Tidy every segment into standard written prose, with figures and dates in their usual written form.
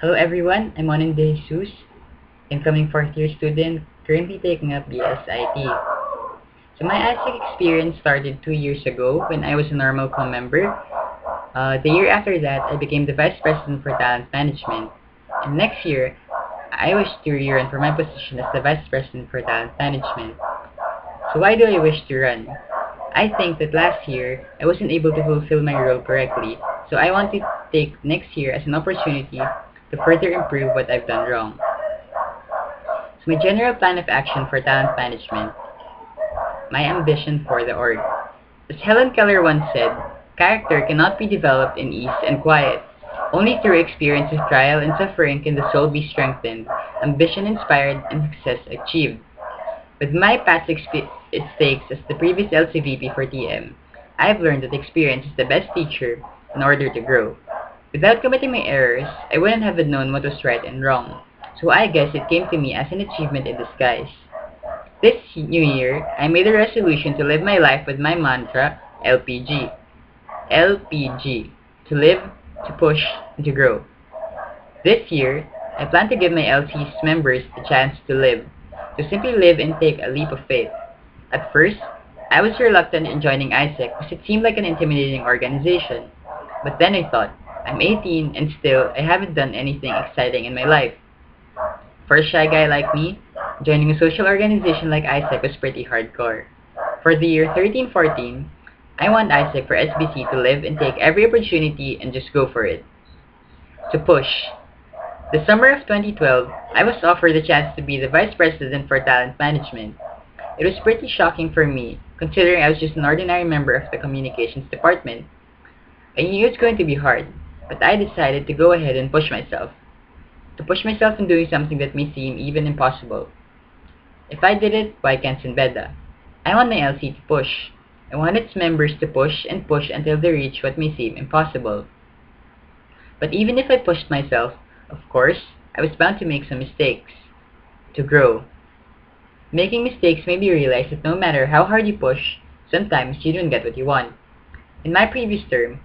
Hello everyone, I'm Onin incoming fourth year student, currently taking up the SIT. So my AIESEC experience started 2 years ago when I was a normal member. The year after that, I became the Vice President for Talent Management. And next year, I wish to run for my position as the Vice President for Talent Management. So why do I wish to run? I think that last year, I wasn't able to fulfill my role correctly, so I want to take next year as an opportunity to further improve what I've done wrong. So my general plan of action for talent management, my ambition for the org. As Helen Keller once said, character cannot be developed in ease and quiet. Only through experience of trial and suffering can the soul be strengthened, ambition inspired, and success achieved. With my past stakes as the previous LCVP for TM, I've learned that experience is the best teacher in order to grow. Without committing my errors, I wouldn't have known what was right and wrong, so I guess it came to me as an achievement in disguise. This new year, I made a resolution to live my life with my mantra, LPG. LPG. To live, to push, and to grow. This year, I plan to give my LC's members the chance to live, to simply live and take a leap of faith. At first, I was reluctant in joining AIESEC because it seemed like an intimidating organization. But then I thought, I'm 18 and still I haven't done anything exciting in my life. For a shy guy like me, joining a social organization like AIESEC was pretty hardcore. For the year 13-14, I want AIESEC for SBC to live and take every opportunity and just go for it. To push. The summer of 2012, I was offered the chance to be the Vice President for Talent Management. It was pretty shocking for me, considering I was just an ordinary member of the Communications Department. I knew it's going to be hard, but I decided to go ahead and push myself. To push myself in doing something that may seem even impossible. If I did it, why can't Sinbeda? I want my LC to push. I want its members to push and push until they reach what may seem impossible. But even if I pushed myself, of course, I was bound to make some mistakes. To grow. Making mistakes made me realize that no matter how hard you push, sometimes you don't get what you want. In my previous term,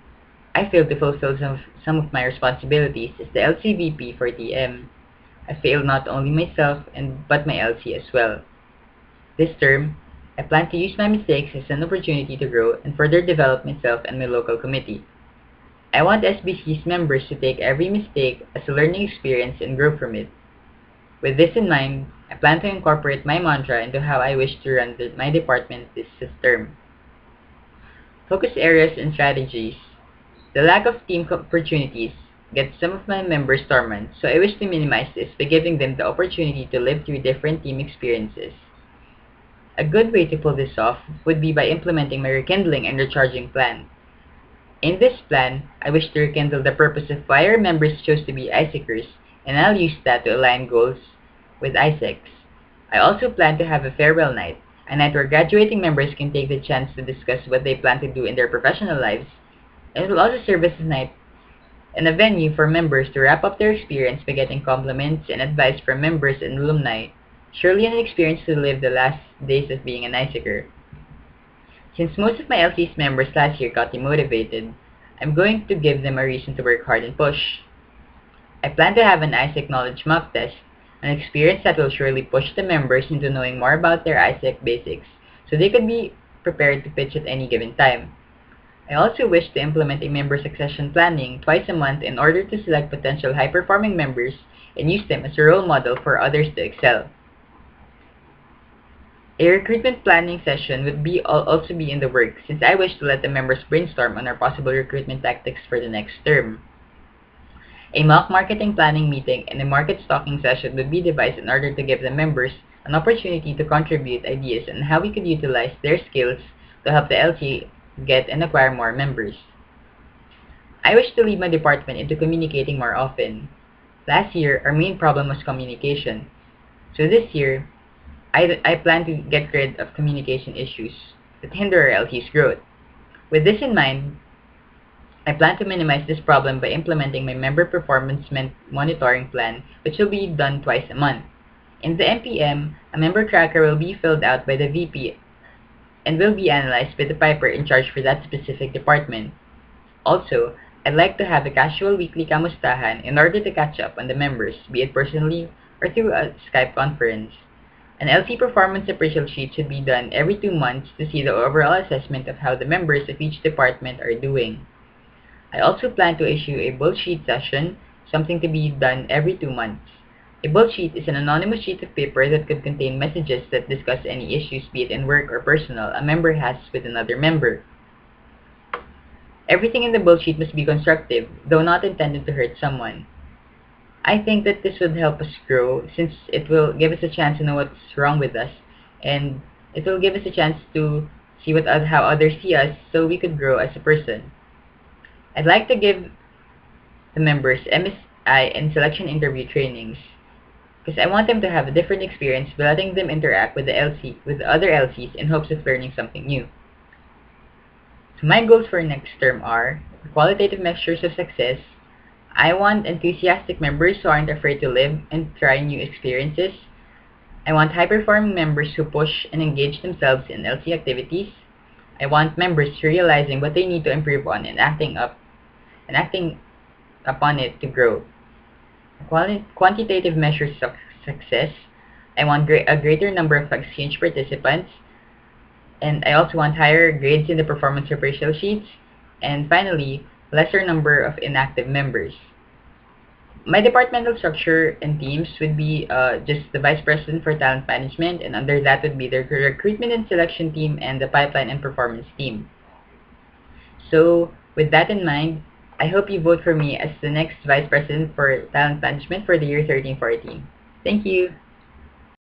I failed to fulfill some of my responsibilities as the LCVP for TM. I failed not only myself but my LC as well. This term, I plan to use my mistakes as an opportunity to grow and further develop myself and my local committee. I want SBC's members to take every mistake as a learning experience and grow from it. With this in mind, I plan to incorporate my mantra into how I wish to run my department this term. Focus areas and strategies. The lack of team opportunities gets some of my members dormant, so I wish to minimize this by giving them the opportunity to live through different team experiences. A good way to pull this off would be by implementing my rekindling and recharging plan. In this plan, I wish to rekindle the purpose of why our members chose to be AIESECers, and I'll use that to align goals with AIESECs. I also plan to have a farewell night, a night where graduating members can take the chance to discuss what they plan to do in their professional lives. It will also serve as a night and a venue for members to wrap up their experience by getting compliments and advice from members and alumni. Surely an experience to live the last days of being an AIESECer. Since most of my LC's members last year got demotivated, I'm going to give them a reason to work hard and push. I plan to have an AIESEC knowledge mock test, an experience that will surely push the members into knowing more about their AIESEC basics, so they could be prepared to pitch at any given time. I also wish to implement a member succession planning twice a month in order to select potential high-performing members and use them as a role model for others to excel. A recruitment planning session would also be in the works, since I wish to let the members brainstorm on our possible recruitment tactics for the next term. A mock marketing planning meeting and a market stalking session would be devised in order to give the members an opportunity to contribute ideas on how we could utilize their skills to help the LC get and acquire more members. I wish to lead my department into communicating more often. Last year, our main problem was communication. So this year, I plan to get rid of communication issues that hinder our LC's growth. With this in mind, I plan to minimize this problem by implementing my member performance monitoring plan, which will be done twice a month. In the MPM, a member tracker will be filled out by the VP and will be analyzed by the piper in charge for that specific department. Also, I'd like to have a casual weekly kamustahan in order to catch up on the members, be it personally or through a Skype conference. An LC performance appraisal sheet should be done every 2 months to see the overall assessment of how the members of each department are doing. I also plan to issue a bull sheet session, something to be done every 2 months. A bull sheet is an anonymous sheet of paper that could contain messages that discuss any issues, be it in work or personal, a member has with another member. Everything in the bull sheet must be constructive, though not intended to hurt someone. I think that this would help us grow, since it will give us a chance to know what's wrong with us, and it will give us a chance to see how others see us, so we could grow as a person. I'd like to give the members MSI and selection interview trainings, because I want them to have a different experience by letting them interact with the other LCs in hopes of learning something new. So my goals for next term are qualitative measures of success. I want enthusiastic members who aren't afraid to live and try new experiences. I want high-performing members who push and engage themselves in LC activities. I want members realizing what they need to improve on and acting upon it to grow. Quantitative measures of success. I want a greater number of exchange participants. And I also want higher grades in the performance appraisal sheets. And finally, lesser number of inactive members. My departmental structure and teams would be just the Vice President for Talent Management, and under that would be the Recruitment and Selection team and the Pipeline and Performance team. So, with that in mind, I hope you vote for me as the next Vice President for Talent Management for the year 13-14. Thank you!